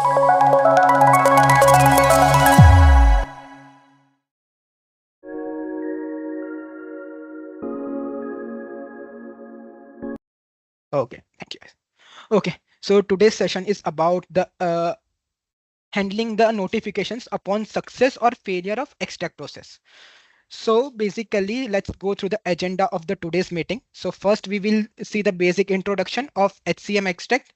Okay, thank you. Okay, so today's session is about the handling the notifications upon success or failure of extract process. So basically, let's go through the agenda of the today's meeting. So first we will see the basic introduction of HCM extract.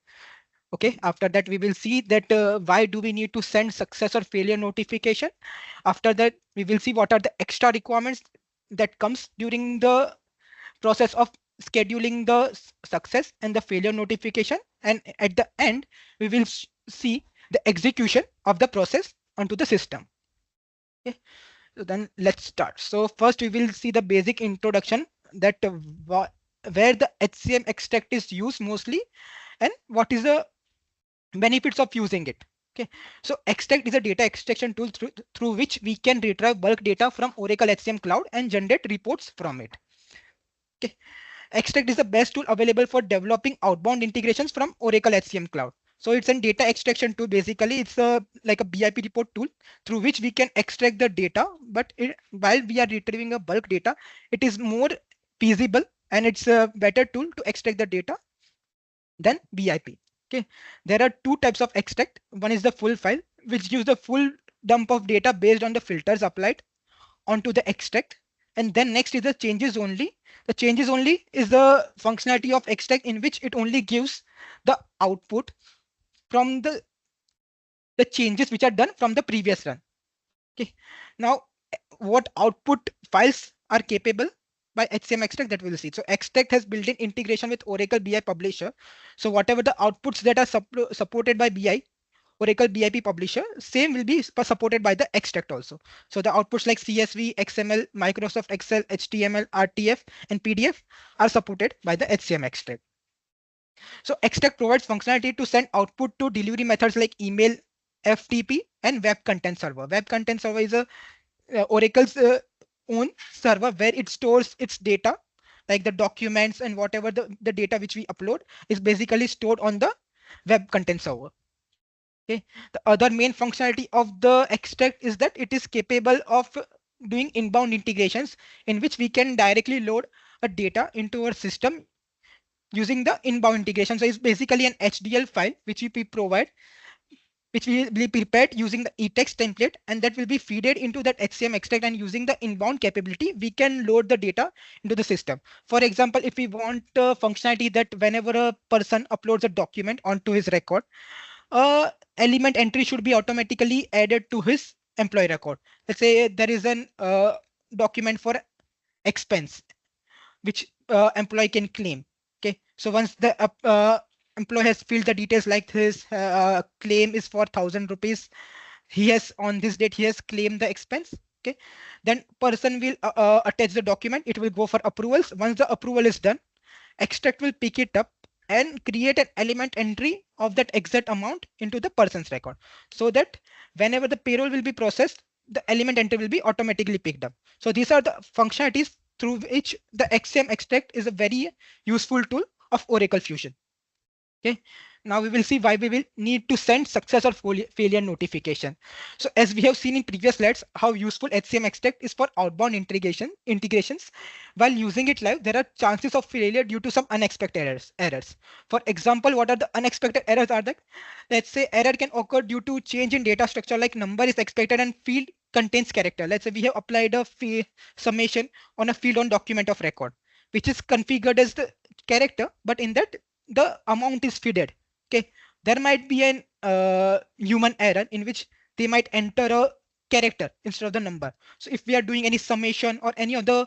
Okay, after that we will see that why do we need to send success or failure notification. After that we will see what are the extra requirements that comes during the process of scheduling the success and the failure notification, and at the end we will see the execution of the process onto the system. Okay, so then let's start. So first we will see the basic introduction that where the HCM extract is used mostly and what is the benefits of using it. Okay, so extract is a data extraction tool through which we can retrieve bulk data from Oracle HCM cloud and generate reports from it. Okay, extract is the best tool available for developing outbound integrations from Oracle HCM cloud. So it's a data extraction tool. Basically, it's a like a BIP report tool through which we can extract the data. But while we are retrieving a bulk data, it is more feasible and it's a better tool to extract the data than BIP. Okay, there are two types of extract. One is the full file, which gives the full dump of data based on the filters applied onto the extract. And then next is the changes only. The changes only is the functionality of extract in which it only gives the output from the changes which are done from the previous run. Okay, now what output files are capable by HCM extract, that we'll see. So extract has built-in integration with Oracle BI Publisher. So whatever the outputs that are supported by BI, Oracle BIP Publisher, same will be supported by the extract also. So the outputs like CSV, XML, Microsoft Excel, HTML, RTF, and PDF are supported by the HCM extract. So extract provides functionality to send output to delivery methods like email, FTP, and web content server. Web content server is a Oracle's own server where it stores its data, like the documents and whatever the data which we upload is basically stored on the web content server. Okay. The other main functionality of the extract is that it is capable of doing inbound integrations in which we can directly load a data into our system using the inbound integration. So it's basically an HDL file which we provide, which will be prepared using the etext template, and that will be feeded into that HCM extract, and using the inbound capability we can load the data into the system. For example, if we want functionality that whenever a person uploads a document onto his record, element entry should be automatically added to his employee record. Let's say there is an document for expense which employee can claim. Okay, so once the employee has filled the details like his claim is for 1,000 rupees, he has on this date he has claimed the expense. Okay, then person will attach the document. It will go for approvals. Once the approval is done, extract will pick it up and create an element entry of that exact amount into the person's record, so that whenever the payroll will be processed, the element entry will be automatically picked up. So these are the functionalities through which the XM extract is a very useful tool of Oracle Fusion. Okay, now we will see why we will need to send success or failure notification. So as we have seen in previous slides, how useful HCM extract is for outbound integrations. While using it live, there are chances of failure due to some unexpected errors. For example, what are the unexpected errors are that? Let's say error can occur due to change in data structure, like number is expected and field contains character. Let's say we have applied a summation on a field on document of record, which is configured as the character, but in that the amount is fitted. Okay, there might be an human error in which they might enter a character instead of the number. So if we are doing any summation or any other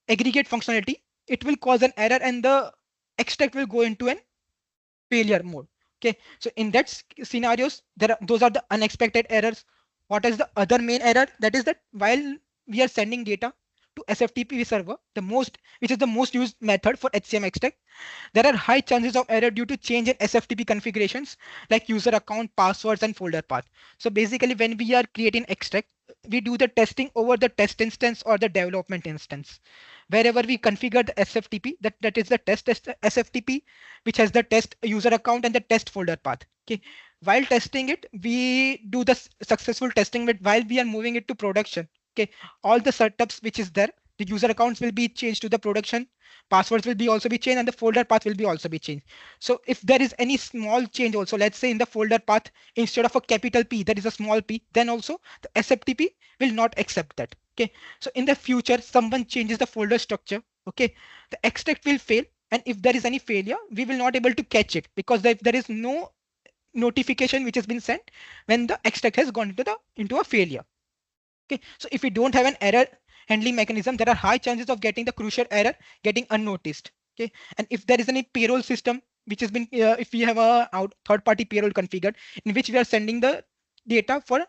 aggregate functionality, it will cause an error and the extract will go into an failure mode. Okay, so in that scenarios, those are the unexpected errors. What is the other main error? That is that while we are sending data to SFTP server, which is the most used method for HCM extract, there are high chances of error due to change in SFTP configurations like user account, passwords, and folder path. So basically, when we are creating extract, we do the testing over the test instance or the development instance. Wherever we configure the SFTP, that is the test SFTP, which has the test user account and the test folder path. Okay. while testing it, we do the successful testing with while we are moving it to production. Okay, all the setups which is there, the user accounts will be changed to the production, passwords will be also be changed, and the folder path will be also be changed. So if there is any small change also, let's say in the folder path, instead of a capital P, there is a small p, then also the SFTP will not accept that. Okay, so in the future, someone changes the folder structure. Okay, the extract will fail, and if there is any failure, we will not able to catch it, because if there is no notification which has been sent when the extract has gone into a failure. Okay, so if we don't have an error handling mechanism, there are high chances of getting the crucial error getting unnoticed. Okay, and if there is any payroll system which has been if we have a third party payroll configured in which we are sending the data for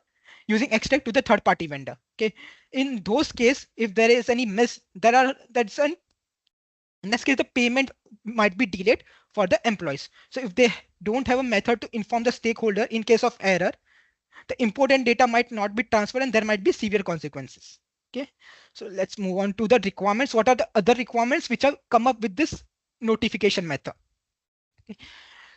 using extract to the third party vendor. Okay, in those case, if there is any miss, that's an in this case the payment might be delayed for the employees. So if they don't have a method to inform the stakeholder in case of error, the important data might not be transferred and there might be severe consequences. Okay, so let's move on to the requirements. What are the other requirements which have come up with this notification method? Okay.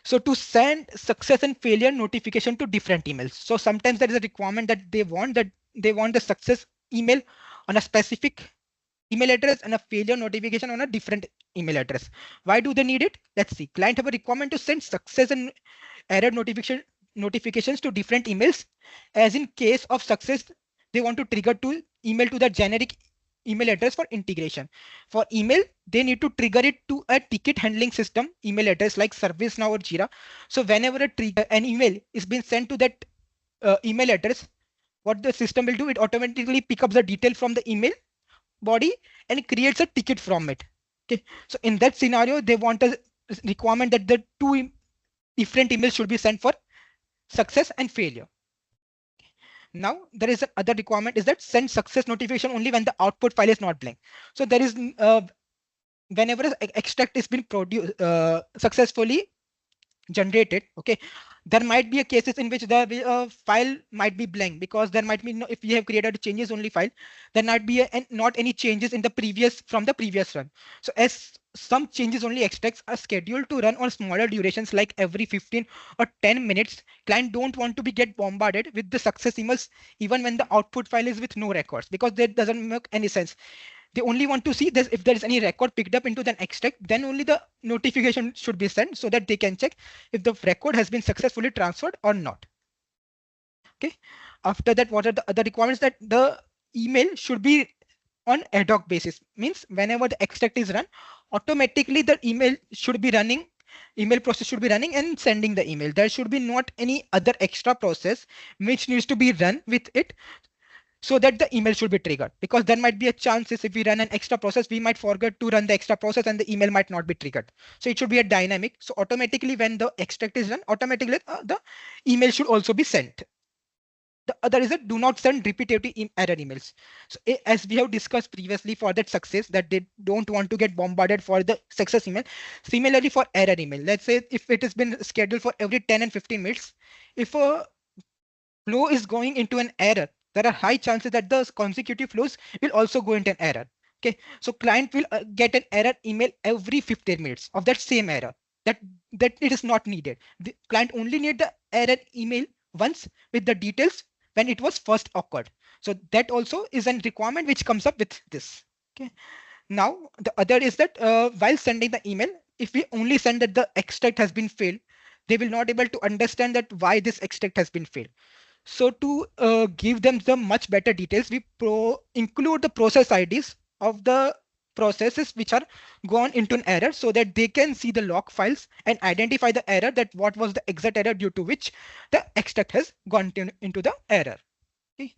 So to send success and failure notification to different emails. So sometimes there is a requirement that they want the success email on a specific email address and a failure notification on a different email address. Why do they need it? Let's see. Client have a requirement to send success and error notifications to different emails. As in case of success, they want to trigger to email to the generic email address for integration. For email, they need to trigger it to a ticket handling system email address like ServiceNow or Jira. So whenever an email is being sent to that email address, what the system will do, it automatically pick up the detail from the email body and it creates a ticket from it. Okay, so in that scenario, they want a requirement that the two different emails should be sent for success and failure. Now there is another requirement is that send success notification only when the output file is not blank. So there is whenever an extract is been produced successfully generated, okay, there might be a cases in which the file might be blank because there might be no, if we have created a changes only file, there might be not any changes in the previous from the previous run. So as some changes only extracts are scheduled to run on smaller durations like every 15 or 10 minutes, client don't want to be get bombarded with the success emails even when the output file is with no records, because that doesn't make any sense. They only want to see this if there is any record picked up into the extract, then only the notification should be sent so that they can check if the record has been successfully transferred or not. Okay, after that, what are the other requirements? That the email should be on ad hoc basis, means whenever the extract is run, automatically the email process should be running and sending the email. There should be not any other extra process which needs to be run with it so that the email should be triggered, because there might be a chances if we run an extra process, we might forget to run the extra process and the email might not be triggered. So it should be a dynamic. So automatically when the extract is run, automatically the email should also be sent. The other is that do not send repetitive error emails. So as we have discussed previously for that success, that they don't want to get bombarded for the success email. Similarly for error email, let's say if it has been scheduled for every 10 and 15 minutes, if a flow is going into an error, there are high chances that the consecutive flows will also go into an error. Okay, so client will get an error email every 15 minutes of that same error. That it is not needed. The client only need the error email once with the details when it was first occurred. So that also is a requirement which comes up with this. Okay. Now the other is that while sending the email, if we only send that the extract has been failed, they will not able to understand that why this extract has been failed. So to give them the much better details, we include the process IDs of the processes which are gone into an error so that they can see the log files and identify the error, that what was the exact error due to which the extract has gone into the error. Okay.